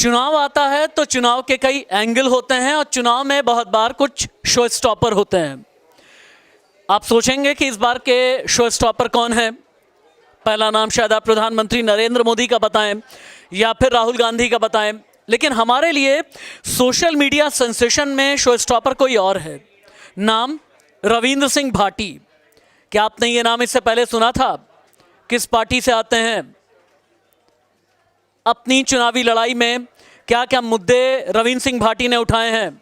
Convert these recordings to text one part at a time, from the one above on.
चुनाव आता है तो चुनाव के कई एंगल होते हैं और चुनाव में बहुत बार कुछ शो स्टॉपर होते हैं। आप सोचेंगे कि इस बार के शो स्टॉपर कौन है। पहला नाम शायद आप प्रधानमंत्री नरेंद्र मोदी का बताएं या फिर राहुल गांधी का बताएं, लेकिन हमारे लिए सोशल मीडिया सेंसेशन में शो स्टॉपर कोई और है। नाम रविंद्र सिंह भाटी। क्या आपने ये नाम इससे पहले सुना था? किस पार्टी से आते हैं? अपनी चुनावी लड़ाई में क्या क्या मुद्दे रविंद्र सिंह भाटी ने उठाए हैं?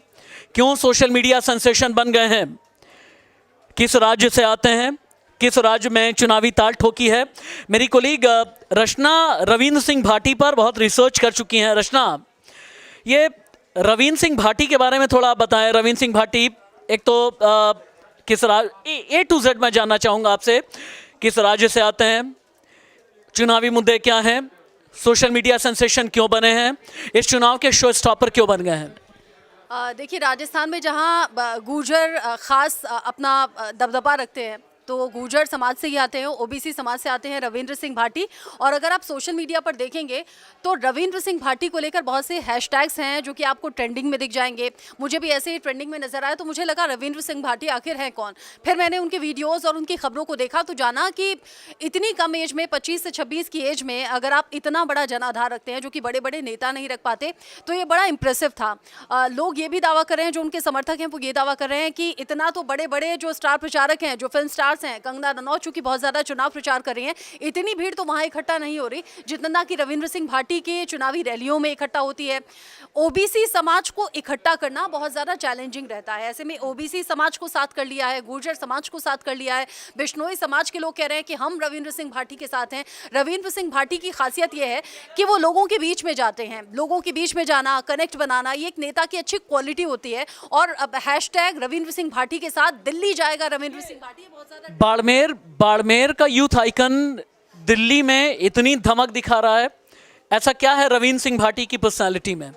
क्यों सोशल मीडिया सेंसेशन बन गए हैं? किस राज्य से आते हैं? किस राज्य में चुनावी ताल ठोकी है? मेरी कोलीग रचना रविंद्र सिंह भाटी पर बहुत रिसर्च कर चुकी हैं। रचना, ये रविंद्र सिंह भाटी के बारे में थोड़ा आप बताएं। रविंद्र सिंह भाटी एक तो किस राज्य, ए टू जेड मैं जानना चाहूँगा आपसे। किस राज्य से आते हैं? चुनावी मुद्दे क्या हैं? सोशल मीडिया सेंसेशन क्यों बने हैं? इस चुनाव के शो स्टॉपर क्यों बन गए हैं? देखिए, राजस्थान में जहाँ गुर्जर खास अपना दबदबा रखते हैं, तो गुर्जर समाज से ही आते हैं, ओबीसी समाज से आते हैं रविंद्र सिंह भाटी। और अगर आप सोशल मीडिया पर देखेंगे तो रविंद्र सिंह भाटी को लेकर बहुत से हैशटैग्स हैं जो कि आपको ट्रेंडिंग में दिख जाएंगे। मुझे भी ऐसे ही ट्रेंडिंग में नजर आया तो मुझे लगा रविंद्र सिंह भाटी आखिर है कौन। फिर मैंने उनके वीडियोज़ और उनकी खबरों को देखा तो जाना कि इतनी कम एज में, 25 से 26 की एज में, अगर आप इतना बड़ा जनाधार रखते हैं जो कि बड़े बड़े नेता नहीं रख पाते, तो ये बड़ा इंप्रेसिव था। लोग ये भी दावा कर रहे हैं, जो उनके समर्थक हैं वो ये दावा कर रहे हैं कि इतना तो बड़े बड़े जो स्टार प्रचारक हैं, जो फिल्म स्टार्स हैं, कंगना रनौत चूंकि बहुत ज्यादा चुनाव प्रचार कर रही हैं, इतनी भीड़ तो वहां इकट्ठा नहीं हो रही जितना कि रविंद्र सिंह भाटी के चुनावी रैलियों में इकट्ठा होती है। ओबीसी समाज को इकट्ठा करना बहुत ज्यादा चैलेंजिंग रहता है। ऐसे में ओबीसी समाज को साथ कर लिया है, गुर्जर समाज को साथ कर लिया है, बिश्नोई समाज के लोग कह रहे हैं कि हम रविंद्र सिंह भाटी के साथ हैं। रविंद्र सिंह भाटी की खासियत यह है कि वो लोगों के बीच में जाते हैं। लोगों के बीच में जाना, कनेक्ट बनाना, ये एक नेता की अच्छी क्वालिटी होती है। और अब हैशटैग रविंद्र सिंह भाटी के साथ दिल्ली जाएगा रविंद्र सिंह भाटी, बहुत ज्यादा बाड़मेर का यूथ आइकन दिल्ली में इतनी धमक दिखा रहा है। ऐसा क्या है रविंद्र सिंह भाटी की पर्सनालिटी में?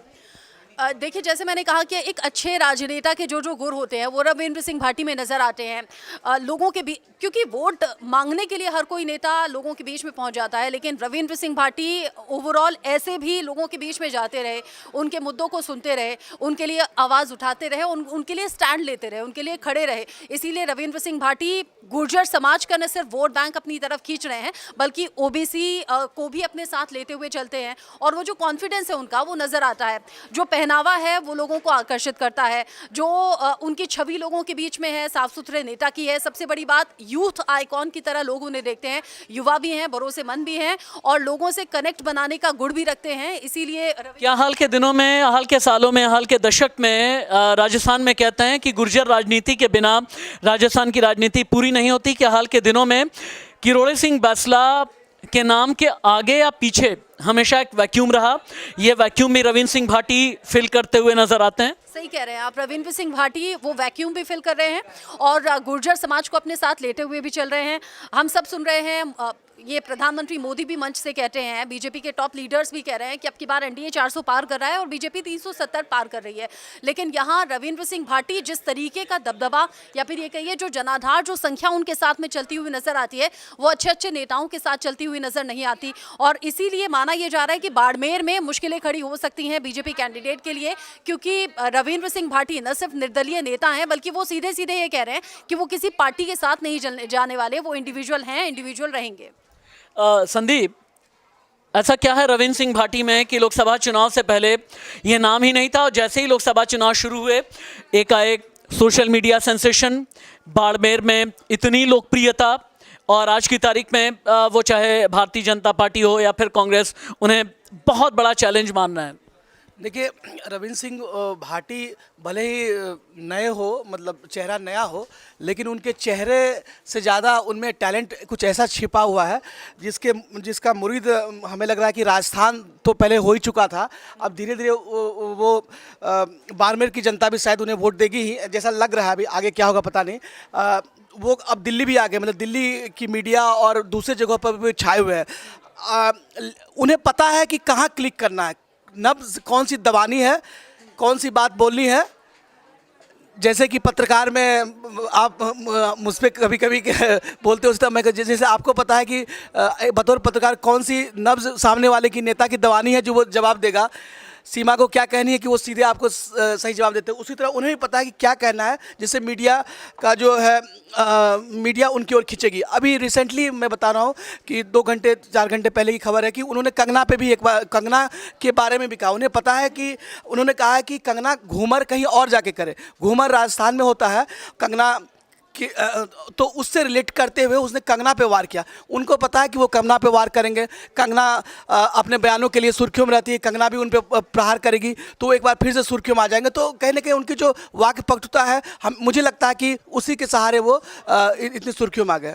देखिए, जैसे मैंने कहा कि एक अच्छे राजनेता के जो जो गुण होते हैं वो रविंद्र सिंह भाटी में नज़र आते हैं। लोगों के बीच, क्योंकि वोट मांगने के लिए हर कोई नेता लोगों के बीच में पहुंच जाता है, लेकिन रविंद्र सिंह भाटी ओवरऑल ऐसे भी लोगों के बीच में जाते रहे, उनके मुद्दों को सुनते रहे, उनके लिए आवाज़ उठाते रहे, उनके लिए स्टैंड लेते रहे, उनके लिए खड़े रहे। इसीलिए रविंद्र सिंह भाटी गुर्जर समाज का न सिर्फ वोट बैंक अपनी तरफ खींच रहे हैं, बल्कि ओबीसी को भी अपने साथ लेते हुए चलते हैं। और वो जो कॉन्फिडेंस है उनका, वो नज़र आता है। जो पहनावा है वो लोगों को आकर्षित करता है। जो उनकी छवि लोगों के बीच में है, साफ सुथरे नेता की है। सबसे बड़ी बात, यूथ आइकॉन की तरह लोग उन्हें देखते हैं। युवा भी हैं, भरोसेमंद भी हैं और लोगों से कनेक्ट बनाने का गुण भी रखते हैं। इसीलिए क्या हाल के दिनों में, हाल के सालों में, हाल के दशक में राजस्थान में कहते हैं कि गुर्जर राजनीति के बिना राजस्थान की राजनीति पूरी नहीं होती। क्या हाल के दिनों में किरोड़ी सिंह बैंसला के नाम के आगे या पीछे हमेशा एक वैक्यूम रहा? ये वैक्यूम भी रविंद्र सिंह भाटी फिल करते हुए नजर आते हैं। सही कह रहे हैं आप, रविंद्र सिंह भाटी वो वैक्यूम भी फिल कर रहे हैं और गुर्जर समाज को अपने साथ लेते हुए भी चल रहे हैं। हम सब सुन रहे हैं, ये प्रधानमंत्री मोदी भी मंच से कहते हैं, बीजेपी के टॉप लीडर्स भी कह रहे हैं कि अब की बार एनडीए 400 पार कर रहा है और बीजेपी 370 पार कर रही है। लेकिन यहाँ रविंद्र सिंह भाटी जिस तरीके का दबदबा या फिर ये कहिए जो जनाधार, जो संख्या उनके साथ में चलती हुई नजर आती है, वो अच्छे अच्छे नेताओं के साथ चलती हुई नजर नहीं आती। और इसीलिए माना यह जा रहा है कि बाड़मेर में मुश्किलें खड़ी हो सकती हैं बीजेपी कैंडिडेट के लिए, क्योंकि रविंद्र सिंह भाटी न सिर्फ निर्दलीय नेता हैं, बल्कि वो सीधे सीधे ये कह रहे हैं कि वो किसी पार्टी के साथ नहीं जाने वाले, वो इंडिविजुअल हैं, इंडिविजुअल रहेंगे। संदीप, ऐसा क्या है रविंद्र सिंह भाटी में कि लोकसभा चुनाव से पहले ये नाम ही नहीं था और जैसे ही लोकसभा चुनाव शुरू हुए एकाएक सोशल मीडिया सेंसेशन, बाड़मेर में इतनी लोकप्रियता, और आज की तारीख में वो चाहे भारतीय जनता पार्टी हो या फिर कांग्रेस, उन्हें बहुत बड़ा चैलेंज मान रहा है। देखिए, रविंद्र सिंह भाटी भले ही नए हो, मतलब चेहरा नया हो, लेकिन उनके चेहरे से ज़्यादा उनमें टैलेंट कुछ ऐसा छिपा हुआ है जिसका मुरीद हमें लग रहा है कि राजस्थान तो पहले हो ही चुका था। अब धीरे धीरे वो बाड़मेर की जनता भी शायद उन्हें वोट देगी ही, जैसा लग रहा है। अभी आगे क्या होगा पता नहीं। वो अब दिल्ली भी आ गए, मतलब दिल्ली की मीडिया और दूसरे जगहों पर भी छाए हुए हैं। उन्हें पता है कि कहाँ क्लिक करना है, नब्ज कौन सी दबानी है, कौन सी बात बोलनी है। जैसे कि पत्रकार में आप मुझ पर कभी कभी बोलते हो उस तरह मैं, जैसे आपको पता है कि बतौर पत्रकार कौन सी नब्ज सामने वाले की नेता की दबानी है जो वो जवाब देगा। सीमा को क्या कहनी है कि वो सीधे आपको सही जवाब देते हैं, उसी तरह उन्हें भी पता है कि क्या कहना है जिससे मीडिया का जो है मीडिया उनकी ओर खींचेगी। अभी रिसेंटली मैं बता रहा हूँ कि 2 घंटे 4 घंटे पहले की खबर है कि उन्होंने कंगना पे भी एक बार कंगना के बारे में भी कहा। उन्हें पता है कि उन्होंने कहा है कि कंगना घूमर कहीं और जाके करे, घूमर राजस्थान में होता है, कंगना कि तो उससे रिलेट करते हुए उसने कंगना पे वार किया। उनको पता है कि वो कंगना पे वार करेंगे, कंगना अपने बयानों के लिए सुर्खियों में रहती है, कंगना भी उन पे प्रहार करेगी तो वो एक बार फिर से सुर्खियों में आ जाएंगे। तो कहीं ना कहीं उनकी जो वाक् पटुता है, मुझे लगता है कि उसी के सहारे वो इतनी सुर्खियों में आ गए।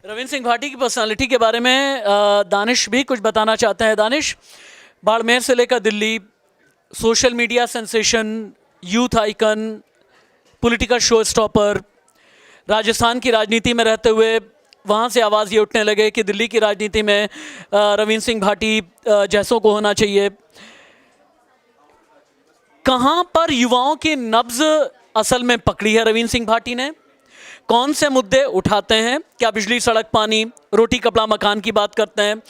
रविंद्र सिंह भाटी की पर्सनालिटी के बारे में दानिश भी कुछ बताना चाहते हैं। दानिश, बाड़मेर से लेकर Delhi, social media sensation, youth icon, political show stopper, Rajasthan की राजनीति में रहते हुए वहाँ से आवाज़ ये उठने लगे कि दिल्ली की राजनीति में रविंद्र सिंह भाटी जैसों को होना चाहिए। कहाँ पर युवाओं की नब्ज असल में पकड़ी है रविंद्र सिंह भाटी ने? कौन से मुद्दे उठाते हैं? क्या बिजली, सड़क, पानी, रोटी, कपड़ा, मकान की बात करते हैं?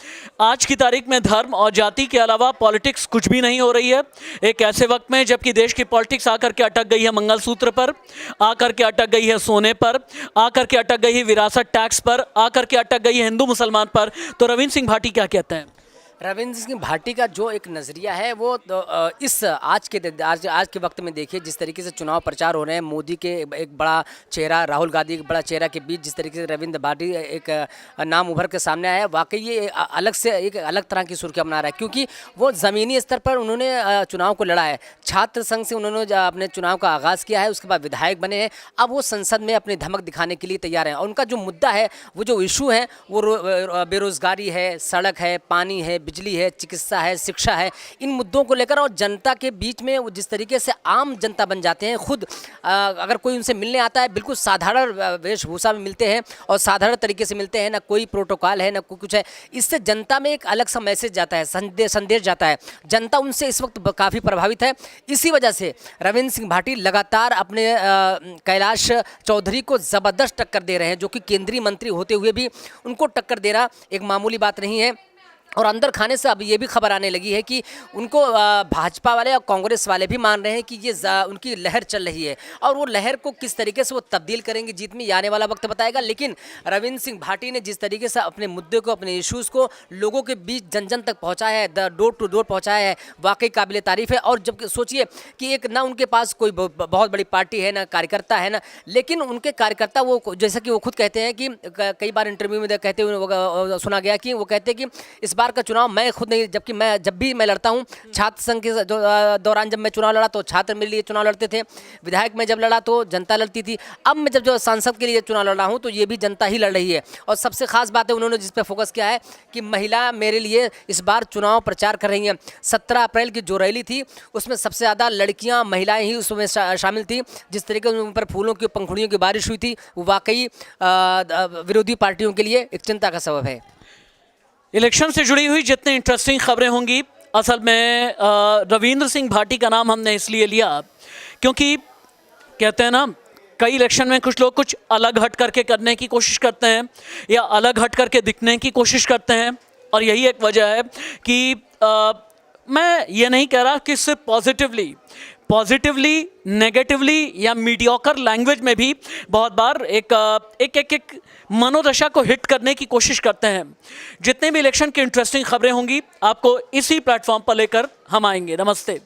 आज की तारीख में धर्म और जाति के अलावा पॉलिटिक्स कुछ भी नहीं हो रही है। एक ऐसे वक्त में जबकि देश की पॉलिटिक्स आकर के अटक गई है मंगलसूत्र पर, आकर के अटक गई है सोने पर, आकर के अटक गई है विरासत टैक्स पर, आकर के अटक गई है हिंदू मुसलमान पर, तो रविंद्र सिंह भाटी क्या कहते हैं? रविंद्र सिंह भाटी का जो एक नज़रिया है वो इस आज के वक्त में देखिए जिस तरीके से चुनाव प्रचार हो रहे हैं, मोदी के एक बड़ा चेहरा, राहुल गांधी एक बड़ा चेहरा के बीच जिस तरीके से रविंद्र भाटी एक नाम उभर के सामने आया है, वाकई ये एक अलग तरह की सुर्खियाँ बना रहा है। क्योंकि वो ज़मीनी स्तर पर उन्होंने चुनाव को लड़ा है, छात्र संघ से उन्होंने अपने चुनाव का आगाज़ किया है, उसके बाद विधायक बने हैं, अब वो संसद में अपनी धमक दिखाने के लिए तैयार हैं। और उनका जो मुद्दा है, वो जो इशू है, वो बेरोज़गारी है, सड़क है, पानी है, बिजली है, चिकित्सा है, शिक्षा है, इन मुद्दों को लेकर और जनता के बीच में वो जिस तरीके से आम जनता बन जाते हैं, खुद अगर कोई उनसे मिलने आता है बिल्कुल साधारण वेशभूषा में मिलते हैं और साधारण तरीके से मिलते हैं, ना कोई प्रोटोकॉल है ना कोई कुछ है, इससे जनता में एक अलग सा मैसेज जाता है, संदेश जाता है। जनता उनसे इस वक्त काफ़ी प्रभावित है। इसी वजह से रविंद्र सिंह भाटी लगातार अपने कैलाश चौधरी को ज़बरदस्त टक्कर दे रहे हैं, जो कि केंद्रीय मंत्री होते हुए भी उनको टक्कर देना एक मामूली बात नहीं है। और अंदर खाने से अब ये भी खबर आने लगी है कि उनको भाजपा वाले और कांग्रेस वाले भी मान रहे हैं कि ये उनकी लहर चल रही है, और वो लहर को किस तरीके से वो तब्दील करेंगे जीत में, ये आने वाला वक्त बताएगा। लेकिन रविंद्र सिंह भाटी ने जिस तरीके से अपने मुद्दे को, अपने इश्यूज़ को लोगों के बीच जन जन तक पहुँचाया है, डोर टू डोर पहुँचाया है, वाकई काबिल तारीफ़ है। और जब सोचिए कि एक ना उनके पास कोई बहुत बड़ी पार्टी है, ना कार्यकर्ता है, ना, लेकिन उनके कार्यकर्ता वो, जैसा कि वो खुद कहते हैं कि कई बार इंटरव्यू में कहते हुए सुना गया कि वो कहते हैं कि इस बार का चुनाव मैं खुद नहीं, जबकि जब भी मैं लड़ता हूं, छात्र संघ के दौरान जब मैं चुनाव लड़ा तो छात्र मेरे लिए चुनाव लड़ते थे, विधायक में जब लड़ा तो जनता लड़ती थी, अब मैं जब सांसद के लिए चुनाव लड़ रहा हूं तो ये भी जनता ही लड़ रही है। और सबसे खास बात है उन्होंने जिस पे फोकस किया है कि महिला मेरे लिए इस बार चुनाव प्रचार कर रही हैं। 17 अप्रैल की जो रैली थी उसमें सबसे ज़्यादा लड़कियाँ, महिलाएँ ही उसमें शामिल थी। जिस तरीके से उन पर फूलों की, पंखुड़ियों की बारिश हुई थी, वो वाकई विरोधी पार्टियों के लिए एक चिंता का सबब है। इलेक्शन से जुड़ी हुई जितनी इंटरेस्टिंग खबरें होंगी, असल में रविंद्र सिंह भाटी का नाम हमने इसलिए लिया क्योंकि कहते हैं ना, कई इलेक्शन में कुछ लोग कुछ अलग हट करके करने की कोशिश करते हैं या अलग हट करके दिखने की कोशिश करते हैं, और यही एक वजह है कि मैं ये नहीं कह रहा कि सिर्फ पॉजिटिवली, नेगेटिवली या मीडियोकर लैंग्वेज में भी बहुत बार एक मनोदशा को हिट करने की कोशिश करते हैं। जितने भी इलेक्शन की इंटरेस्टिंग खबरें होंगी आपको इसी प्लेटफॉर्म पर लेकर हम आएंगे। नमस्ते।